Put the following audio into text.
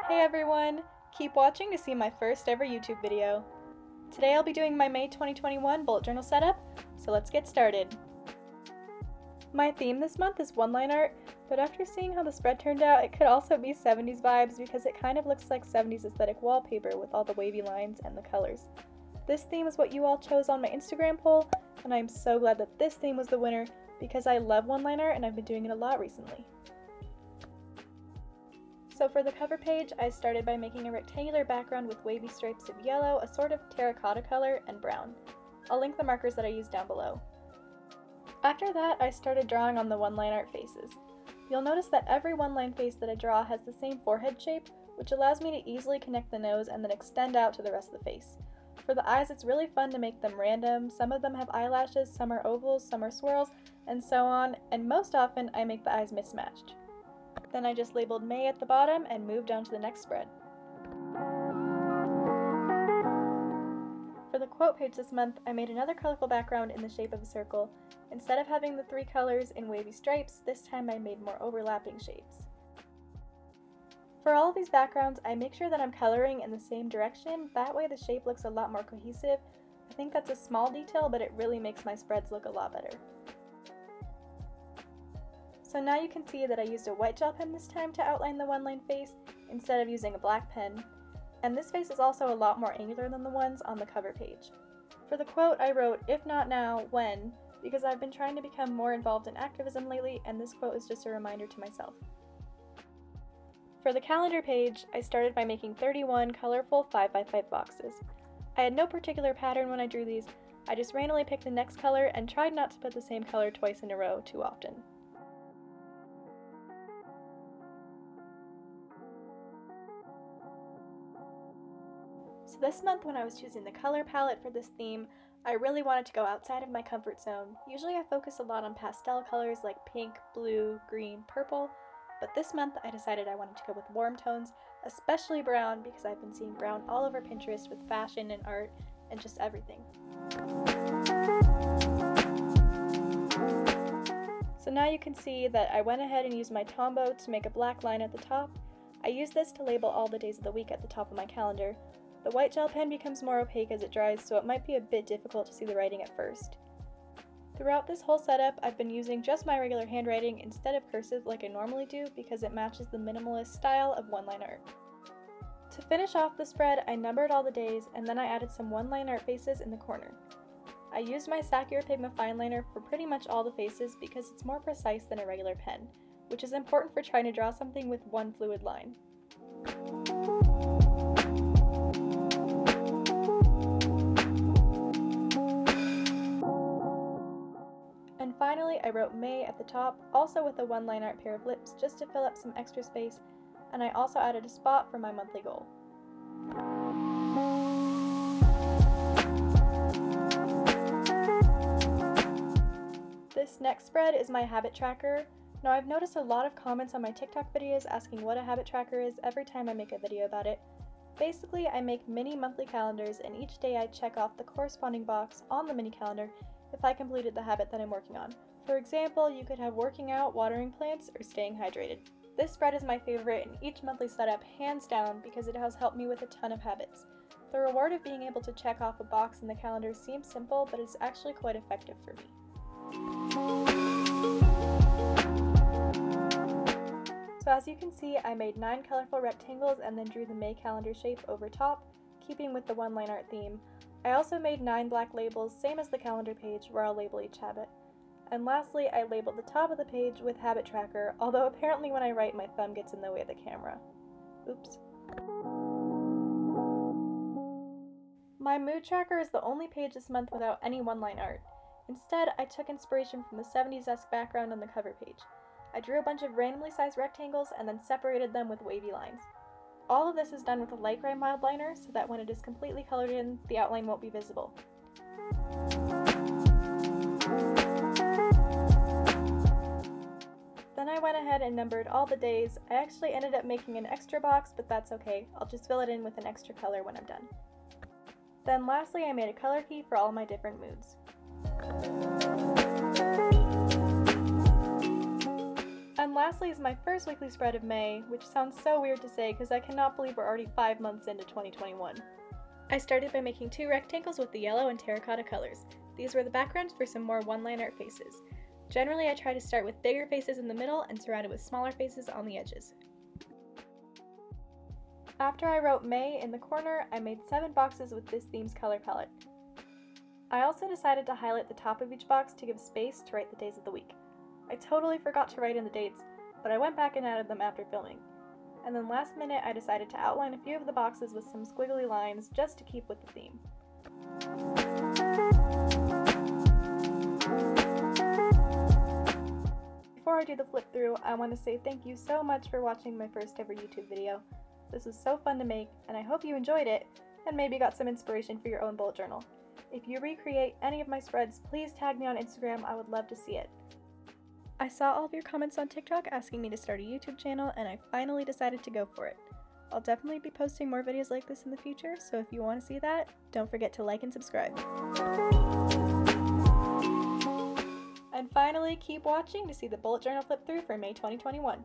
Hey everyone! Keep watching to see my first ever YouTube video. Today I'll be doing my May 2021 bullet journal setup, so let's get started. My theme this month is one-line art, but after seeing how the spread turned out, it could also be 70s vibes because it kind of looks like 70s aesthetic wallpaper with all the wavy lines and the colors. This theme is what you all chose on my Instagram poll, and I'm so glad that this theme was the winner because I love one-line art and I've been doing it a lot recently. So for the cover page, I started by making a rectangular background with wavy stripes of yellow, a sort of terracotta color, and brown. I'll link the markers that I used down below. After that, I started drawing on the one-line art faces. You'll notice that every one-line face that I draw has the same forehead shape, which allows me to easily connect the nose and then extend out to the rest of the face. For the eyes, it's really fun to make them random. Some of them have eyelashes, some are ovals, some are swirls, and so on, and most often I make the eyes mismatched. Then I just labeled May at the bottom and moved on to the next spread. For the quote page this month, I made another colorful background in the shape of a circle. Instead of having the three colors in wavy stripes, this time I made more overlapping shapes. For all of these backgrounds, I make sure that I'm coloring in the same direction, that way the shape looks a lot more cohesive. I think that's a small detail, but it really makes my spreads look a lot better. So now you can see that I used a white gel pen this time to outline the one-line face instead of using a black pen, and this face is also a lot more angular than the ones on the cover page. For the quote, I wrote, "If not now, when?" because I've been trying to become more involved in activism lately, and this quote is just a reminder to myself. For the calendar page, I started by making 31 colorful 5x5 boxes. I had no particular pattern when I drew these, I just randomly picked the next color and tried not to put the same color twice in a row too often. So this month when I was choosing the color palette for this theme, I really wanted to go outside of my comfort zone. Usually I focus a lot on pastel colors like pink, blue, green, purple, but this month I decided I wanted to go with warm tones, especially brown because I've been seeing brown all over Pinterest with fashion and art and just everything. So now you can see that I went ahead and used my Tombow to make a black line at the top. I used this to label all the days of the week at the top of my calendar. The white gel pen becomes more opaque as it dries, so it might be a bit difficult to see the writing at first. Throughout this whole setup, I've been using just my regular handwriting instead of cursive like I normally do because it matches the minimalist style of one-line art. To finish off the spread, I numbered all the days and then I added some one-line art faces in the corner. I used my Sakura pigma fineliner for pretty much all the faces because it's more precise than a regular pen, which is important for trying to draw something with one fluid line. And finally, I wrote May at the top, also with a one-line art pair of lips just to fill up some extra space, and I also added a spot for my monthly goal. This next spread is my habit tracker. Now I've noticed a lot of comments on my TikTok videos asking what a habit tracker is every time I make a video about it. Basically, I make mini monthly calendars and each day I check off the corresponding box on the mini calendar if I completed the habit that I'm working on. For example, you could have working out, watering plants, or staying hydrated. This spread is my favorite in each monthly setup, hands down, because it has helped me with a ton of habits. The reward of being able to check off a box in the calendar seems simple, but it's actually quite effective for me. So as you can see, I made 9 colorful rectangles and then drew the May calendar shape over top, keeping with the one-line art theme. I also made 9 black labels, same as the calendar page, where I'll label each habit. And lastly, I labeled the top of the page with habit tracker, although apparently when I write my thumb gets in the way of the camera. Oops. My mood tracker is the only page this month without any one-line art. Instead, I took inspiration from the 70s-esque background on the cover page. I drew a bunch of randomly sized rectangles and then separated them with wavy lines. All of this is done with a light gray mildliner so that when it is completely colored in, the outline won't be visible. Then I went ahead and numbered all the days. I actually ended up making an extra box, but that's okay. I'll just fill it in with an extra color when I'm done. Then lastly, I made a color key for all my different moods. And lastly is my first weekly spread of May, which sounds so weird to say because I cannot believe we're already 5 months into 2021. I started by making 2 rectangles with the yellow and terracotta colors. These were the backgrounds for some more one-liner faces. Generally, I try to start with bigger faces in the middle and surround it with smaller faces on the edges. After I wrote May in the corner, I made 7 boxes with this theme's color palette. I also decided to highlight the top of each box to give space to write the days of the week. I totally forgot to write in the dates, but I went back and added them after filming. And then last minute I decided to outline a few of the boxes with some squiggly lines just to keep with the theme. Before I do the flip through, I want to say thank you so much for watching my first ever YouTube video. This was so fun to make, and I hope you enjoyed it, and maybe got some inspiration for your own bullet journal. If you recreate any of my spreads, please tag me on Instagram, I would love to see it. I saw all of your comments on TikTok asking me to start a YouTube channel, and I finally decided to go for it. I'll definitely be posting more videos like this in the future, so if you want to see that, don't forget to like and subscribe. And finally, keep watching to see the bullet journal flip through for May 2021.